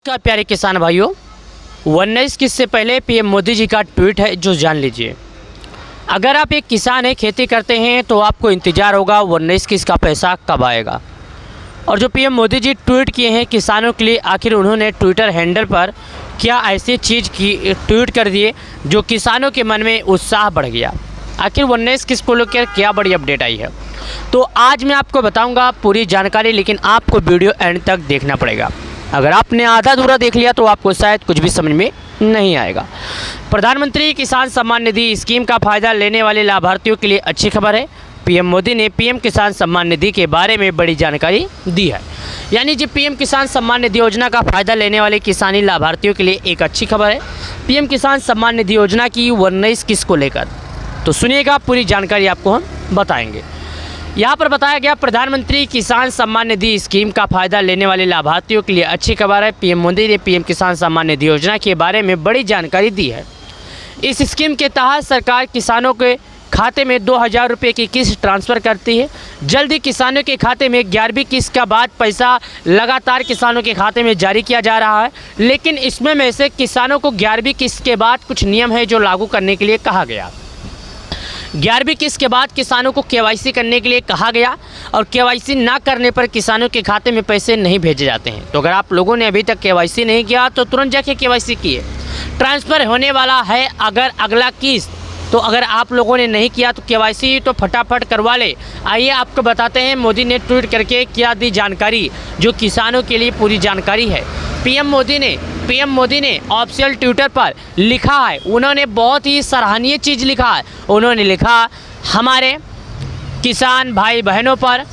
नमस्कार प्यारे किसान भाइयों, 19 किस्त से पहले पीएम मोदी जी का ट्वीट है जो जान लीजिए। अगर आप एक किसान हैं, खेती करते हैं तो आपको इंतज़ार होगा 19 किस्त का पैसा कब आएगा। और जो पीएम मोदी जी ट्वीट किए हैं किसानों के लिए, आखिर उन्होंने ट्विटर हैंडल पर क्या ऐसी चीज़ की ट्वीट कर दिए जो किसानों के मन में उत्साह बढ़ गया। आखिर 19 किस्त को लेकर क्या बड़ी अपडेट आई है, तो आज मैं आपको बताऊंगा पूरी जानकारी, लेकिन आपको वीडियो एंड तक देखना पड़ेगा। अगर आपने आधा अधूरा देख लिया तो आपको शायद कुछ भी समझ में नहीं आएगा। प्रधानमंत्री किसान सम्मान निधि स्कीम का फ़ायदा लेने वाले लाभार्थियों के लिए अच्छी खबर है। पीएम मोदी ने पीएम किसान सम्मान निधि के बारे में बड़ी जानकारी दी है। यानी जी पीएम किसान सम्मान निधि योजना का फ़ायदा लेने वाले किसानी लाभार्थियों के लिए एक अच्छी खबर है पीएम किसान सम्मान निधि योजना की 19 किस्त को लेकर। तो सुनिएगा, पूरी जानकारी आपको हम बताएंगे। यहाँ पर बताया गया, प्रधानमंत्री किसान सम्मान निधि स्कीम का फ़ायदा लेने वाले लाभार्थियों के लिए अच्छी खबर है। पीएम मोदी ने पीएम किसान सम्मान निधि योजना के बारे में बड़ी जानकारी दी है। इस स्कीम के तहत सरकार किसानों के खाते में 2000 रुपये की किस्त ट्रांसफ़र करती है। जल्द ही किसानों के खाते में 11वीं किस्त का बाद पैसा लगातार किसानों के खाते में जारी किया जा रहा है। लेकिन इसमें में से किसानों को 11वीं किस्त के बाद कुछ नियम है जो लागू करने के लिए कहा गया। 11वीं किस्त के बाद किसानों को केवाईसी करने के लिए कहा गया और केवाईसी ना करने पर किसानों के खाते में पैसे नहीं भेजे जाते हैं। तो अगर आप लोगों ने अभी तक केवाईसी नहीं किया तो तुरंत जाके केवाईसी किए। ट्रांसफ़र होने वाला है अगर अगला किस्त, तो अगर आप लोगों ने नहीं किया तो केवाईसी तो फटाफट करवा ले। आइए आपको बताते हैं मोदी ने ट्वीट करके क्या दी जानकारी, जो किसानों के लिए पूरी जानकारी है। पीएम मोदी ने ऑफिशियल ट्विटर पर लिखा है, उन्होंने बहुत ही सराहनीय चीज़ लिखा है। उन्होंने लिखा, हमारे किसान भाई बहनों पर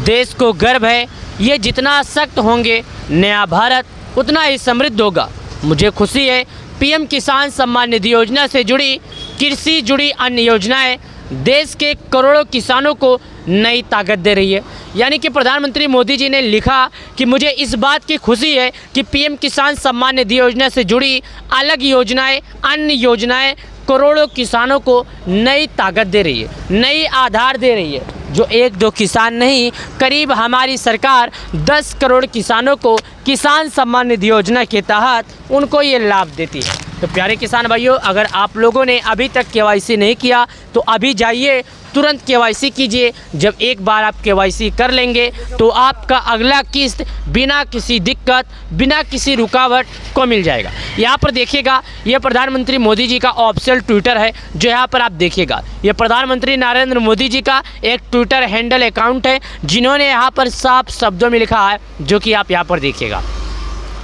देश को गर्व है। ये जितना सख्त होंगे नया भारत उतना ही समृद्ध होगा। मुझे खुशी है पीएम किसान सम्मान निधि योजना से जुड़ी कृषि जुड़ी अन्य योजनाएं देश के करोड़ों किसानों को नई ताकत दे रही है। यानी कि प्रधानमंत्री मोदी जी ने लिखा कि मुझे इस बात की खुशी है कि पीएम किसान सम्मान निधि योजना से जुड़ी अलग योजनाएं, अन्य योजनाएं करोड़ों किसानों को नई ताकत दे रही है, नई आधार दे रही है। जो एक दो किसान नहीं, करीब हमारी सरकार 10 करोड़ किसानों को किसान सम्मान निधि योजना के तहत उनको ये लाभ देती है। तो प्यारे किसान भाइयों, अगर आप लोगों ने अभी तक केवाईसी नहीं किया तो अभी जाइए तुरंत केवाईसी कीजिए। जब एक बार आप केवाईसी कर लेंगे तो आपका अगला किस्त बिना किसी दिक्कत, बिना किसी रुकावट को मिल जाएगा। यहाँ पर देखिएगा, ये प्रधानमंत्री मोदी जी का ऑफिशियल ट्विटर है जो यहाँ पर आप देखिएगा। ये प्रधानमंत्री नरेंद्र मोदी जी का एक ट्विटर हैंडल अकाउंट है जिन्होंने यहाँ पर साफ शब्दों में लिखा है, जो कि आप यहाँ पर देखिएगा।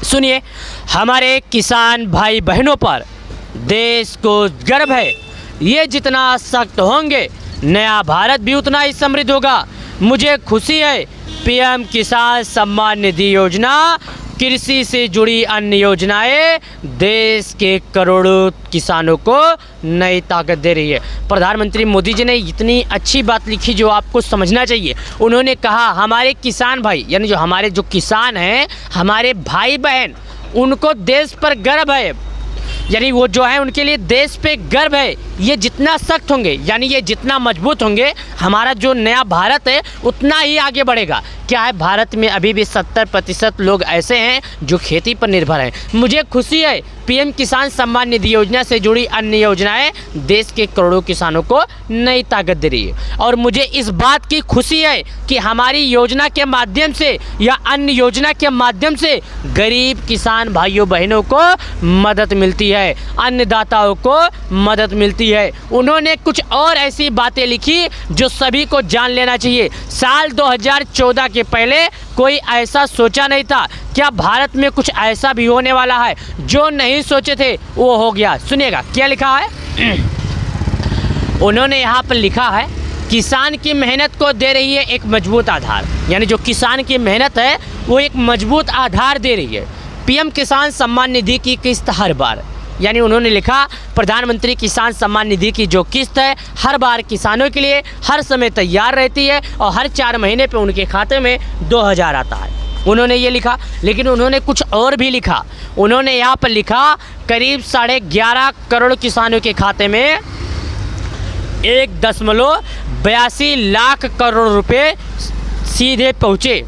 सुनिए, हमारे किसान भाई बहनों पर देश को गर्व है। ये जितना सख्त होंगे नया भारत भी उतना ही समृद्ध होगा। मुझे खुशी है पीएम किसान सम्मान निधि योजना कृषि से जुड़ी अन्य योजनाएं देश के करोड़ों किसानों को नई ताकत दे रही है। प्रधानमंत्री मोदी जी ने इतनी अच्छी बात लिखी जो आपको समझना चाहिए। उन्होंने कहा, हमारे किसान भाई, यानी जो हमारे जो किसान हैं, हमारे भाई बहन, उनको देश पर गर्व है। यानी वो जो है उनके लिए देश पे गर्व है। ये जितना सख्त होंगे, यानी ये जितना मजबूत होंगे, हमारा जो नया भारत है उतना ही आगे बढ़ेगा। क्या है, भारत में अभी भी 70% लोग ऐसे हैं जो खेती पर निर्भर हैं। मुझे खुशी है पीएम किसान सम्मान निधि योजना से जुड़ी अन्य योजनाएं देश के करोड़ों किसानों को नई ताकत दे रही है। और मुझे इस बात की खुशी है कि हमारी योजना के माध्यम से या अन्य योजना के माध्यम से गरीब किसान भाइयों बहनों को मदद मिलती है, अन्नदाताओं को मदद मिलती है। उन्होंने कुछ और ऐसी बातें लिखी जो सभी को जान लेना चाहिए। साल 2014 के पहले कोई ऐसा सोचा नहीं था। क्या भारत में कुछ ऐसा भी होने वाला है? जो नहीं सोचे थे वो हो गया। सुनिएगा क्या लिखा है। उन्होंने यहाँ पर लिखा है, किसान की मेहनत को दे रही है एक मजबूत आधार। यानी जो किसान की मेहनत है वो एक मजबूत आधार दे रही है। पीएम किसान सम्मान निधि की किस्त हर बार, यानी उन्होंने लिखा, प्रधानमंत्री किसान सम्मान निधि की जो किस्त है हर बार किसानों के लिए हर समय तैयार रहती है और हर 4 महीने पे उनके खाते में 2000 आता है। उन्होंने ये लिखा, लेकिन उन्होंने कुछ और भी लिखा। उन्होंने यहाँ पर लिखा, करीब 11.5 करोड़ किसानों के खाते में 1.82 लाख करोड़ रुपए सीधे पहुँचे।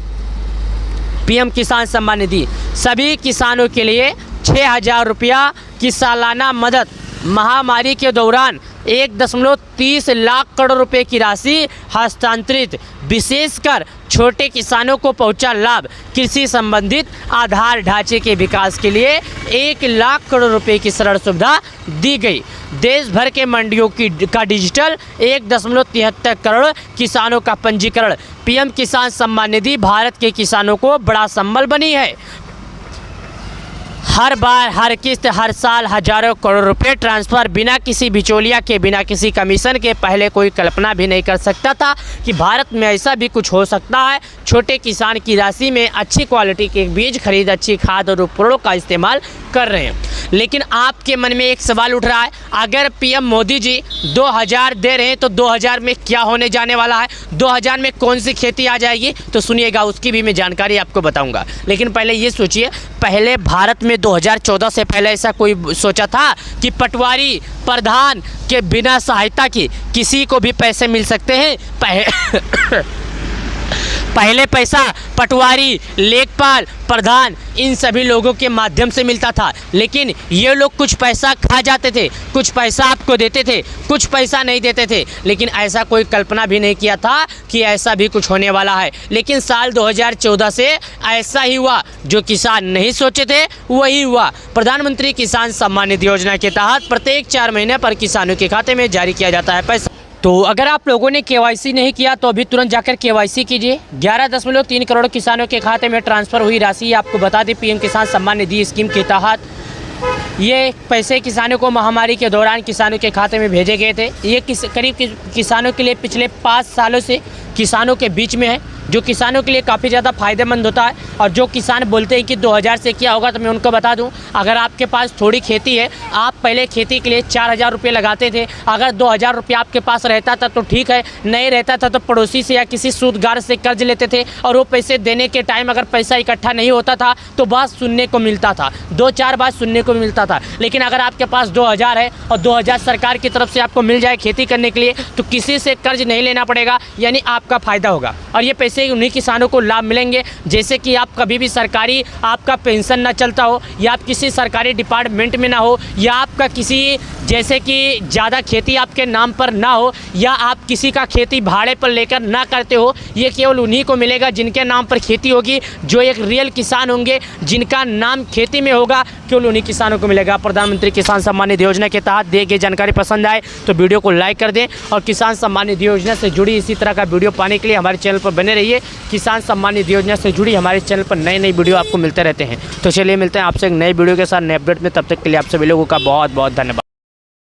पीएम किसान सम्मान निधि सभी किसानों के लिए 6,000 रुपया की सालाना मदद, महामारी के दौरान 1.30 लाख करोड़ रुपए की राशि हस्तांतरित, विशेषकर छोटे किसानों को पहुंचा लाभ, कृषि संबंधित आधार ढांचे के विकास के लिए 1 लाख करोड़ रुपए की सरल सुविधा दी गई। देश भर के मंडियों का डिजिटल 1.73 करोड़ किसानों का पंजीकरण। पीएम किसान सम्मान निधि भारत के किसानों को बड़ा संबल बनी है। हर बार, हर किस्त, हर साल हजारों करोड़ रुपए ट्रांसफ़र, बिना किसी बिचौलिया के, बिना किसी कमीशन के। पहले कोई कल्पना भी नहीं कर सकता था कि भारत में ऐसा भी कुछ हो सकता है। छोटे किसान की राशि में अच्छी क्वालिटी के बीज खरीद, अच्छी खाद और उपकरणों का इस्तेमाल कर रहे हैं। लेकिन आपके मन में एक सवाल उठ रहा है, अगर पीएम मोदी जी 2,000 दे रहे हैं तो 2,000 में क्या होने जाने वाला है, 2,000 में कौन सी खेती आ जाएगी? तो सुनिएगा, उसकी भी मैं जानकारी आपको बताऊंगा। लेकिन पहले ये सोचिए, पहले भारत में 2014 से पहले ऐसा कोई सोचा था कि पटवारी, प्रधान के बिना सहायता की किसी को भी पैसे मिल सकते हैं? पहले पैसा पटवारी, लेखपाल, प्रधान, इन सभी लोगों के माध्यम से मिलता था। लेकिन ये लोग कुछ पैसा खा जाते थे, कुछ पैसा आपको देते थे, कुछ पैसा नहीं देते थे। लेकिन ऐसा कोई कल्पना भी नहीं किया था कि ऐसा भी कुछ होने वाला है। लेकिन साल 2014 से ऐसा ही हुआ, जो किसान नहीं सोचे थे वही हुआ। प्रधानमंत्री किसान सम्मान निधि योजना के तहत प्रत्येक 4 महीने पर किसानों के खाते में जारी किया जाता है पैसा। तो अगर आप लोगों ने केवाईसी नहीं किया तो अभी तुरंत जाकर केवाईसी कीजिए। 11.3 करोड़ किसानों के खाते में ट्रांसफ़र हुई राशि आपको बता दें, पीएम किसान सम्मान निधि स्कीम के तहत ये पैसे किसानों को महामारी के दौरान किसानों के खाते में भेजे गए थे। ये करीब किसानों के लिए पिछले 5 सालों से किसानों के बीच में है, जो किसानों के लिए काफ़ी ज़्यादा फ़ायदेमंद होता है। और जो किसान बोलते हैं कि 2,000 से क्या होगा, तो मैं उनको बता दूं, अगर आपके पास थोड़ी खेती है, आप पहले खेती के लिए 4,000 रुपये लगाते थे। अगर 2,000 रुपये आपके पास रहता था तो ठीक है, नहीं रहता था तो पड़ोसी से या किसी सूदगार से कर्ज लेते थे। और वो पैसे देने के टाइम अगर पैसा इकट्ठा नहीं होता था तो बात सुनने को मिलता था, 2-4 बात सुनने को मिलता था। लेकिन अगर आपके पास 2,000 है और 2,000 सरकार की तरफ से आपको मिल जाए खेती करने के लिए, तो किसी से कर्ज नहीं लेना पड़ेगा, यानी आपका फ़ायदा होगा। और ये पैसे उन्हीं किसानों को लाभ मिलेंगे। जैसे कि आप कभी भी सरकारी आपका पेंशन ना चलता हो, या आप किसी सरकारी डिपार्टमेंट में ना हो, या आपका किसी जैसे कि ज़्यादा खेती आपके नाम पर ना हो, या आप किसी का खेती भाड़े पर लेकर ना करते हो। ये केवल उन्हीं को मिलेगा जिनके नाम पर खेती होगी, जो एक रियल किसान होंगे, जिनका नाम खेती में होगा, केवल उन्हीं किसानों को मिलेगा। प्रधानमंत्री किसान सम्मान निधि योजना के तहत दी गई जानकारी पसंद आए तो वीडियो को लाइक कर दें, और किसान सम्मान निधि योजना से जुड़ी इसी तरह का वीडियो पाने के लिए हमारे चैनल पर बने रहिए। किसान सम्मान निधि योजना से जुड़ी हमारे चैनल पर नई वीडियो आपको मिलते रहते हैं। तो चलिए मिलते हैं आपसे एक नई वीडियो के साथ, नए अपडेट में। तब तक के लिए आप सभी लोगों का बहुत बहुत धन्यवाद।